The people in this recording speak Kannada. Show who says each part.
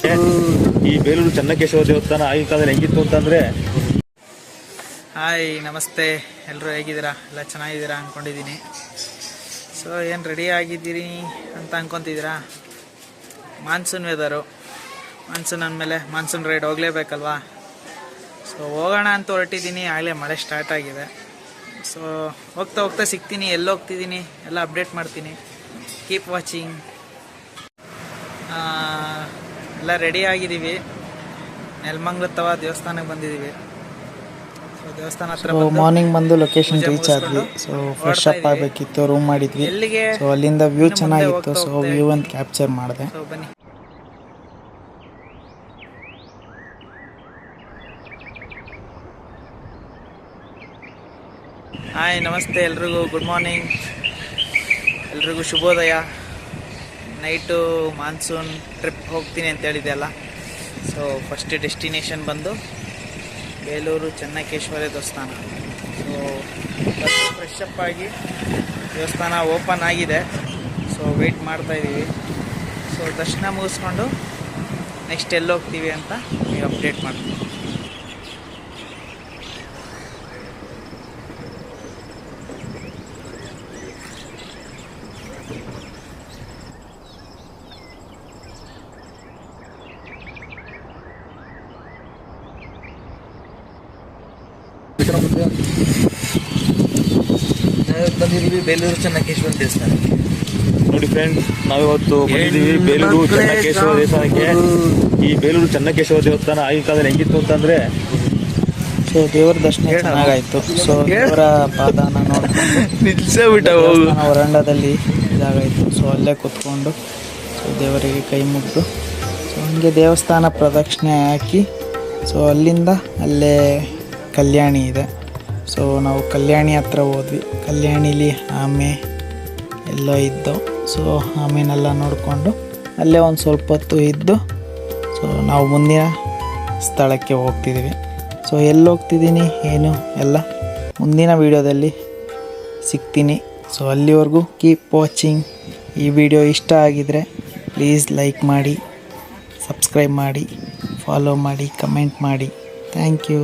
Speaker 1: ಈ ಬೇಲೂರು ಚೆನ್ನಕೇಶವ ದೇವಸ್ಥಾನ ಆಗಿನ ಕಾಲದಲ್ಲಿ ಹೆಂಗಿತ್ತು ಅಂತಂದರೆ.
Speaker 2: ಹಾಯ್, ನಮಸ್ತೆ. ಎಲ್ಲರೂ ಹೇಗಿದ್ದೀರಾ? ಎಲ್ಲ ಚೆನ್ನಾಗಿದ್ದೀರಾ ಅಂದ್ಕೊಂಡಿದ್ದೀನಿ. ಸೊ ಏನು ರೆಡಿ ಆಗಿದ್ದೀರಿ ಅಂತ ಅಂದ್ಕೊತಿದ್ದೀರಾ? ಮಾನ್ಸೂನ್ ವೆದರು, ಮಾನ್ಸೂನ್ ಅಂದಮೇಲೆ ಮಾನ್ಸೂನ್ ರೈಡ್ ಹೋಗಲೇಬೇಕಲ್ವಾ? ಸೊ ಹೋಗೋಣ ಅಂತ ಹೊರಟಿದ್ದೀನಿ. ಆಗಲೇ ಮಳೆ ಸ್ಟಾರ್ಟ್ ಆಗಿದೆ. ಸೊ ಹೋಗ್ತಾ ಹೋಗ್ತಾ ಸಿಗ್ತೀನಿ, ಎಲ್ಲಿ ಹೋಗ್ತಿದ್ದೀನಿ ಎಲ್ಲ ಅಪ್ಡೇಟ್ ಮಾಡ್ತೀನಿ. Keep watching. ಎಲ್ಲ ರೆಡಿ ಆಗಿದ್ದೀವಿ. ನೆಲಮಂಗಲತ್ತವ ದೇವಸ್ಥಾನಕ್ಕೆ ಬಂದಿದ್ದೀವಿ. ಸೊ ದೇವಸ್ಥಾನ ಹತ್ರ
Speaker 3: ಮಾರ್ನಿಂಗ್ ಬಂದು ಲೊಕೇಶನ್ ರೀಚ್ ಆದ್ವಿ. ಸೊ ಫ್ರೆಶ್ ಅಪ್ ಆಗಬೇಕಿತ್ತು, ರೂಮ್ ಮಾಡಿದ್ವಿ.
Speaker 2: ಎಲ್ಲಿಗೆ?
Speaker 3: ಸೊ ಅಲ್ಲಿಂದ ವ್ಯೂ ಚೆನ್ನಾಗಿತ್ತು. ಸೊ ವ್ಯೂ ಅಂತ ಕ್ಯಾಪ್ಚರ್ ಮಾಡಿದೆ.
Speaker 2: ಸೊ ಬನ್ನಿ. ಹಾಯ್, ನಮಸ್ತೆ ಎಲ್ರಿಗೂ. ಗುಡ್ ಮಾರ್ನಿಂಗ್, ಎಲ್ರಿಗೂ ಶುಭೋದಯ. ನೈಟು ಮಾನ್ಸೂನ್ ಟ್ರಿಪ್ ಹೋಗ್ತೀನಿ ಅಂತ ಹೇಳಿದೆ ಅಲ್ಲ. ಸೊ ಫಸ್ಟ್ ಡೆಸ್ಟಿನೇಷನ್ ಬಂದು ಬೇಲೂರು ಚೆನ್ನಕೇಶ್ವರ ದೇವಸ್ಥಾನ. ಸೊ ಫ್ರೆಶ್ ಅಪ್ ಆಗಿ ದೇವಸ್ಥಾನ ಓಪನ್ ಆಗಿದೆ. ಸೊ ವೆಯ್ಟ್ ಮಾಡ್ತಾಯಿದ್ದೀವಿ. ಸೊ ದರ್ಶನ ಮುಗಿಸ್ಕೊಂಡು ನೆಕ್ಸ್ಟ್ ಎಲ್ಲಿ ಹೋಗ್ತೀವಿ ಅಂತ ನೀವು ಅಪ್ಡೇಟ್ ಮಾಡ್ತೀವಿ.
Speaker 4: ಬಂದಿದ್ದೀವಿ ಬೇಲೂರು ಚೆನ್ನಕೇಶ್ವರ ದೇವಸ್ಥಾನ.
Speaker 1: ನೋಡಿ ಫ್ರೆಂಡ್, ನಾವಿವತ್ತು ಬಂದಿದ್ದೀವಿ ಬೇಲೂರು ಚೆನ್ನಕೇಶವ ದೇವಸ್ಥಾನಕ್ಕೆ. ಈ ಬೇಲೂರು ಚೆನ್ನಕೇಶವ ದೇವಸ್ಥಾನ ಆಗಿನ ಕಾಲದಲ್ಲಿ ಹೆಂಗಿತ್ತು ಅಂತಂದರೆ,
Speaker 3: ಸೊ ದೇವರ ದರ್ಶನ ಚೆನ್ನಾಗಾಯ್ತು. ಸೊ ದೇವರ ಪಾದಾನ ನೋಡ್ಕೊಂಡು ವರಂಡದಲ್ಲಿ ಇದಾಗಾಯಿತು. ಸೊ ಅಲ್ಲೇ ಕೂತ್ಕೊಂಡು ಸೊ ದೇವರಿಗೆ ಕೈ ಮುಗಿದು ಸೊ ಹಂಗೆ ದೇವಸ್ಥಾನ ಪ್ರದಕ್ಷಿಣೆ ಹಾಕಿ ಸೊ ಅಲ್ಲಿಂದ ಅಲ್ಲೇ ಕಲ್ಯಾಣಿ ಇದೆ. ಸೊ ನಾವು ಕಲ್ಯಾಣಿ ಹತ್ರ ಹೋದ್ವಿ. ಕಲ್ಯಾಣಿಲಿ ಆಮೆ ಎಲ್ಲ ಇದ್ದು ಸೊ ಆಮೆನೆಲ್ಲ ನೋಡಿಕೊಂಡು ಅಲ್ಲೇ ಒಂದು ಸ್ವಲ್ಪ ಹೊತ್ತು ಇದ್ದು ಸೊ ನಾವು ಮುಂದಿನ ಸ್ಥಳಕ್ಕೆ ಹೋಗ್ತಿದ್ದೀವಿ. ಸೊ ಎಲ್ಲಿ ಹೋಗ್ತಿದ್ದೀನಿ ಏನು ಎಲ್ಲ ಮುಂದಿನ ವೀಡಿಯೋದಲ್ಲಿ ಸಿಗ್ತೀನಿ. ಸೊ ಅಲ್ಲಿವರೆಗೂ ಕೀಪ್ ವಾಚಿಂಗ್. ಈ ವಿಡಿಯೋ ಇಷ್ಟ ಆಗಿದರೆ ಪ್ಲೀಸ್ ಲೈಕ್ ಮಾಡಿ, ಸಬ್ಸ್ಕ್ರೈಬ್ ಮಾಡಿ, ಫಾಲೋ ಮಾಡಿ, ಕಮೆಂಟ್ ಮಾಡಿ. Thank you.